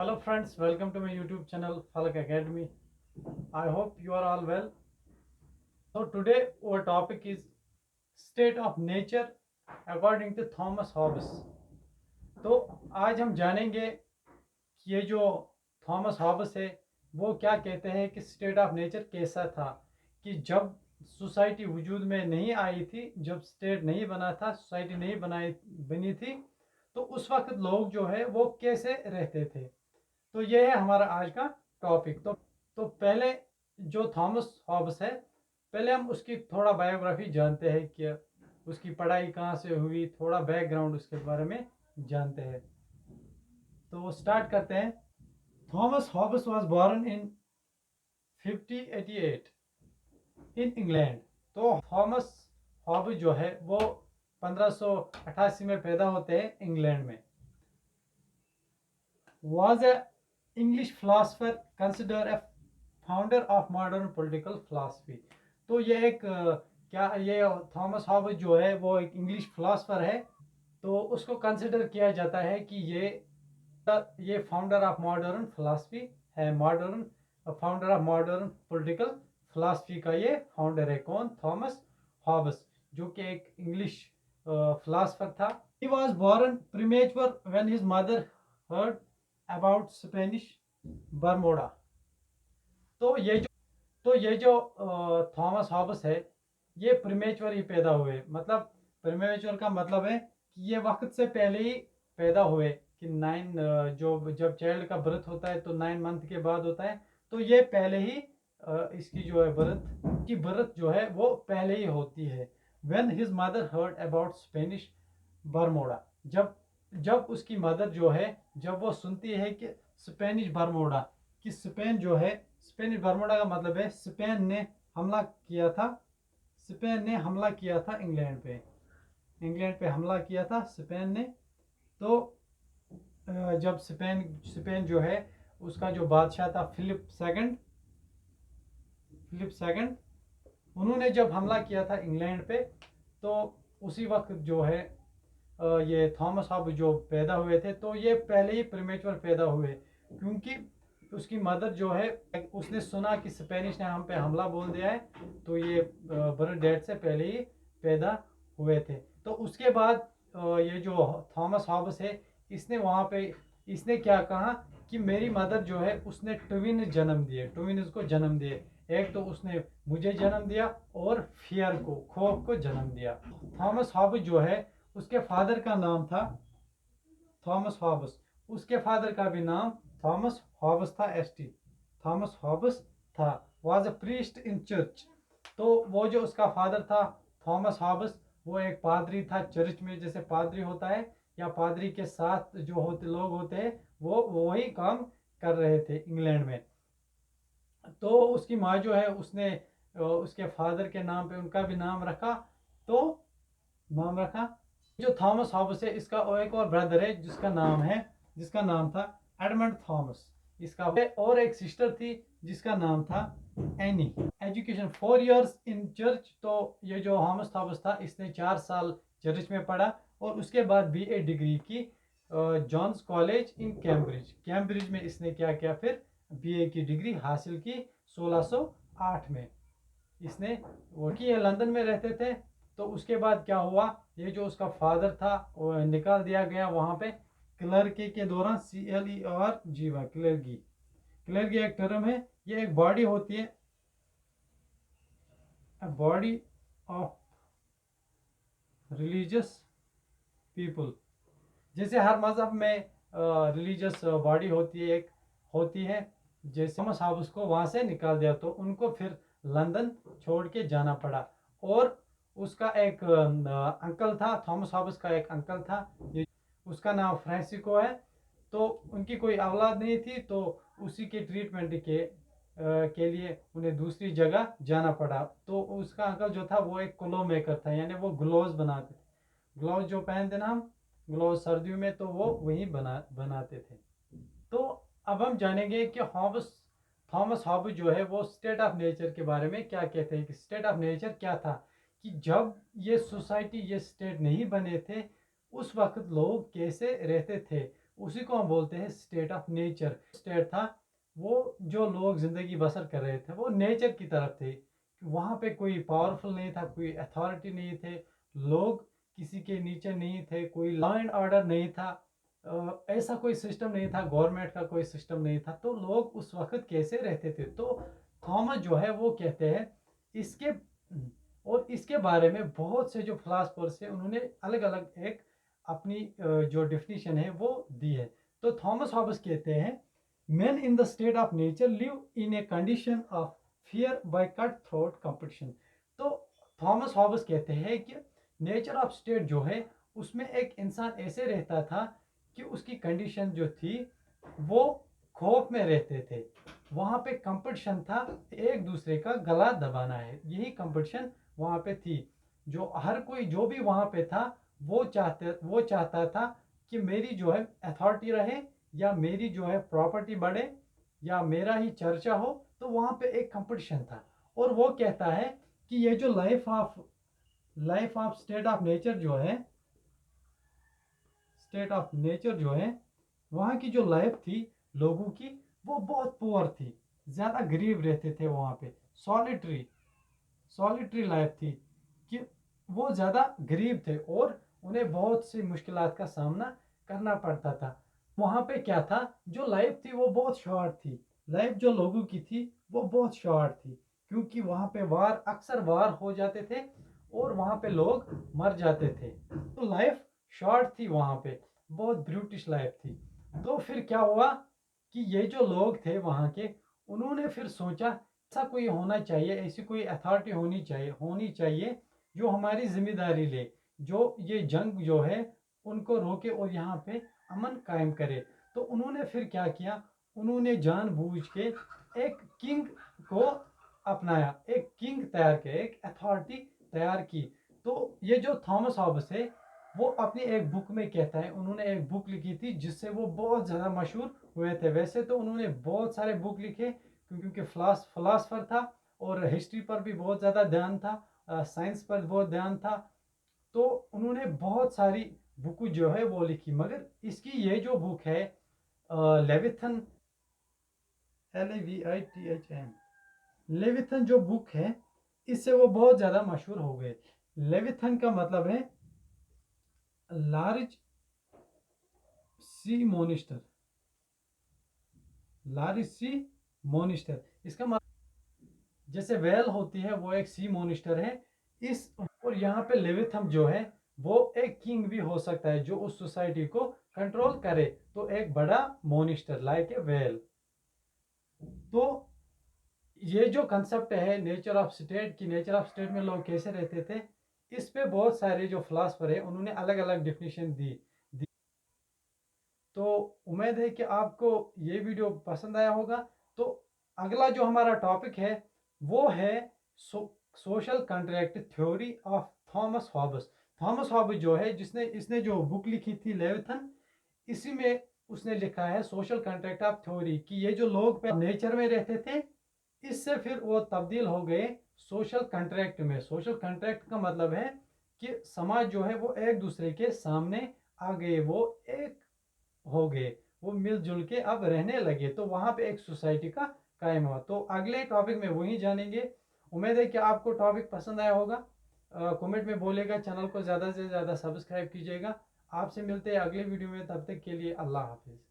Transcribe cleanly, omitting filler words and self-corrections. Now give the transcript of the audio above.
Hello friends, welcome to my YouTube channel Falak Academy. I hope you are all well. So today our topic is state of nature according to Thomas Hobbes. तो आज हम जानेंगे कि ये जो Thomas हॉबस है वो क्या कहते हैं कि स्टेट ऑफ नेचर कैसा था, कि जब सोसाइटी वजूद में नहीं आई थी, जब स्टेट नहीं बना था, सोसाइटी नहीं बनी थी, तो उस वक्त लोग जो है वो कैसे रहते थे। तो ये है हमारा आज का टॉपिक। तो पहले जो थॉमस हॉब्स है, पहले हम उसकी थोड़ा बायोग्राफी जानते हैं कि उसकी पढ़ाई कहाँ से हुई, थोड़ा बैकग्राउंड उसके बारे में जानते हैं। तो स्टार्ट करते हैं। Thomas Hobbes was born in 1588 in England. तो थॉमस हॉब्स जो है वो 1588 में पैदा होते हैं इंग्लैंड में। was a English philosopher considered a founder of modern political philosophy। तो ये एक क्या ये थॉमस हॉब्स जो है वो एक इंग्लिश फिलोसफर है, तो उसको कंसिडर किया जाता है कि ये फाउंडर ऑफ मॉडर्न फिलोसफी है, modern founder of modern political philosophy का ये फाउंडर है। कौन? थॉमस हॉब्स, जो कि एक इंग्लिश फिलोसफर था। He was born premature when his mother heard about Spanish Bermuda. तो ये जो थॉमस हॉब्स है, ये प्रीमेच्योर ही पैदा हुए। मतलब प्रीमेच्योर का मतलब है कि ये वक्त से पहले ही पैदा हुए, कि जो जब चाइल्ड का बर्थ होता है तो 9 मंथ के बाद होता है, तो ये पहले ही इसकी जो है बर्थ जो है वो पहले ही होती है। When his mother heard about Spanish Bermuda, जब जब उसकी मदर जो है, जब वो सुनती है कि स्पेनिश बरमोडा, कि स्पेन जो है, स्पेनिश बरमोडा का मतलब है स्पेन ने हमला किया था इंग्लैंड पे हमला किया था स्पेन ने। तो जब स्पेन जो है, उसका जो बादशाह था फिलिप सेकंड, उन्होंने जब हमला किया था इंग्लैंड पे, तो उसी वक्त जो है ये थॉमस हॉब्स जो पैदा हुए थे, तो ये पहले ही प्रीमेच्योर पैदा हुए, क्योंकि उसकी मदर जो है, उसने सुना कि स्पेनिश ने हम पे हमला बोल दिया है, तो ये बर्थ डेट से पहले ही पैदा हुए थे। तो उसके बाद ये जो थॉमस हॉब्स है, इसने क्या कहा कि मेरी मदर जो है उसने ट्विन को जन्म दिए। एक तो उसने मुझे जन्म दिया और खौफ को जन्म दिया। थॉमस हॉब्स जो है, उसके फादर का नाम था थॉमस हॉब्स, उसके फादर का भी नाम थॉमस हॉब्स था। थॉमस हॉब्स था, was a priest in church. तो वो जो उसका फादर था थॉमस हॉब्स, वो एक पादरी था चर्च में, जैसे पादरी होता है, या पादरी के साथ जो लोग होते हैं, वो वही काम कर रहे थे इंग्लैंड में। तो उसकी माँ जो है, उसने उसके फादर के नाम पे उनका भी नाम रखा। जो थॉमस हॉब्स है, इसका एक और ब्रदर है जिसका नाम था एडमंड थॉमस। इसका और एक सिस्टर थी जिसका नाम था any. Education 4 years in church. तो ये जो थॉमस थॉमस था, इसने 4 साल चर्च में पढ़ा, और उसके बाद बीए डिग्री की जॉन्स कॉलेज इन कैम्ब्रिज में इसने क्या किया, फिर बीए की डिग्री हासिल की 1608 में इसने। वो कि ये लंदन में रहते थे। तो उसके बाद क्या हुआ, ये जो उसका फादर था वो निकाल दिया गया वहाँ पे क्लर्की के दौरान। CLERGY, क्लर्की एक टर्म है, ये एक बॉडी होती है, बॉडी ऑफ रिलीजियस पीपल। जैसे हर मजहब में रिलीजियस बॉडी होती है। जैसे थॉमस हॉब्स को वहाँ से निकाल दिया, तो उनको फिर लंदन छोड़ के जाना पड़ा। और उसका एक अंकल था, थॉमस हॉब्स का एक अंकल था, उसका नाम फ्रांसिको है। तो उनकी कोई औलाद नहीं थी, तो उसी के ट्रीटमेंट के लिए उन्हें दूसरी जगह जाना पड़ा। तो उसका अंकल जो था वो एक क्लो मेकर था, यानी वो ग्लोव्स बनाते थे। ग्लोव्स जो पहनते ना हम, ग्लोव्स सर्दियों में, तो वो वही बनाते थे। तो अब हम जानेंगे कि थॉमस हॉब्स जो है वो स्टेट ऑफ नेचर के बारे में क्या कहते हैं, कि स्टेट ऑफ नेचर क्या था, कि जब ये स्टेट नहीं बने थे, उस वक्त लोग कैसे रहते थे, उसी को हम बोलते हैं स्टेट ऑफ नेचर। स्टेट था वो जो लोग ज़िंदगी बसर कर रहे थे वो नेचर की तरफ थे। वहाँ पे कोई पावरफुल नहीं था, कोई अथॉरिटी नहीं थे, लोग किसी के नीचे नहीं थे, कोई लॉ एंड ऑर्डर नहीं था, ऐसा कोई सिस्टम नहीं था, गवर्नमेंट का कोई सिस्टम नहीं था। तो लोग उस वक्त कैसे रहते थे? तो थॉमस जो है वो कहते हैं इसके, और इसके बारे में बहुत से जो फिलासफर्स हैं उन्होंने अलग अलग एक अपनी जो डेफिनेशन है वो दी है। तो थॉमस हॉब्स कहते हैं men in the state of nature live in a condition of fear by cut throat competition। तो थॉमस हॉब्स कहते हैं कि नेचर ऑफ स्टेट जो है उसमें एक इंसान ऐसे रहता था कि उसकी कंडीशन जो थी वो खौफ में रहते थे। वहाँ पे कंपटीशन था, एक दूसरे का गला दबाना है, यही कंपटीशन वहाँ पे थी। जो हर कोई जो भी वहाँ पे था वो चाहता था कि मेरी जो है अथॉरिटी रहे, या मेरी जो है प्रॉपर्टी बढ़े, या मेरा ही चर्चा हो। तो वहाँ पे एक कंपटीशन था। और वो कहता है कि ये जो life of state of nature जो है, स्टेट ऑफ नेचर जो है वहाँ की जो लाइफ थी लोगों की वो बहुत पुअर थी, ज़्यादा गरीब रहते थे वहाँ पे। सॉलिटरी सॉलिटरी लाइफ थी कि वो ज़्यादा गरीब थे और उन्हें बहुत सी मुश्किलात का सामना करना पड़ता था। वहाँ पे क्या था, जो लाइफ थी वो बहुत शॉर्ट थी। लाइफ जो लोगों की थी वो बहुत शॉर्ट थी, क्योंकि वहाँ पे अक्सर वार हो जाते थे और वहाँ पे लोग मर जाते थे। तो लाइफ शॉर्ट थी वहाँ पे, बहुत ब्रूटिश लाइफ थी। तो फिर क्या हुआ कि ये जो लोग थे वहाँ के, उन्होंने फिर सोचा ऐसा कोई होना चाहिए, ऐसी कोई अथॉरिटी होनी चाहिए जो हमारी जिम्मेदारी ले, जो ये जंग जो है उनको रोके और यहाँ पे अमन कायम करे। तो उन्होंने फिर क्या किया, उन्होंने जानबूझ के एक किंग को अपनाया, एक किंग तैयार किया, एक अथॉरिटी तैयार की। तो ये जो थॉमस हॉब्स है वो अपनी एक बुक में कहता है, उन्होंने एक बुक लिखी थी जिससे वो बहुत ज़्यादा मशहूर हुए थे। वैसे तो उन्होंने बहुत सारे बुक लिखे क्योंकि फिलासफर था और हिस्ट्री पर भी बहुत ज़्यादा ध्यान था, साइंस पर बहुत ध्यान था। तो उन्होंने बहुत सारी बुक जो है वो लिखी, मगर इसकी ये जो बुक है लेविथन, LAVITHN, लेविथन जो बुक है इससे वो बहुत ज़्यादा मशहूर हो गए। लेविथन का मतलब है लार्ज सी मोनिस्टर, लार्ज सी मोनिस्टर इसका मतलब जैसे वेल होती है वो एक सी मोनिस्टर है। इस और यहाँ पे लेविथम जो है वो एक किंग भी हो सकता है जो उस सोसाइटी को कंट्रोल करे। तो एक बड़ा मोनिस्टर लाइक ए वेल। तो ये जो कंसेप्ट है नेचर ऑफ स्टेट की, नेचर ऑफ स्टेट में लोग कैसे रहते थे, इस पे बहुत सारे जो फिलासफर है उन्होंने अलग अलग डेफिनेशन दी। तो उम्मीद है कि आपको ये वीडियो पसंद आया होगा। तो अगला जो हमारा टॉपिक है वो है social contract theory of Thomas Hobbes. Thomas Hobbes जो है जिसने इसने जो बुक लिखी थी लेविथन, इसी में उसने लिखा है सोशल कॉन्ट्रैक्ट ऑफ थ्योरी कि ये जो लोग नेचर में रहते थे इससे फिर वो तब्दील हो गए सोशल कॉन्ट्रैक्ट में। सोशल कॉन्ट्रैक्ट का मतलब है कि समाज जो है वो एक दूसरे के सामने आ गए, वो एक हो गए, वो मिलजुल के अब रहने लगे। तो वहाँ पे एक सोसाइटी का कायम हुआ। तो अगले टॉपिक में वही जानेंगे। उम्मीद है कि आपको टॉपिक पसंद आया होगा। कमेंट में बोलेगा, चैनल को ज़्यादा से ज़्यादा सब्सक्राइब कीजिएगा। आपसे मिलते हैं अगले वीडियो में, तब तक के लिए अल्लाह हाफिज़।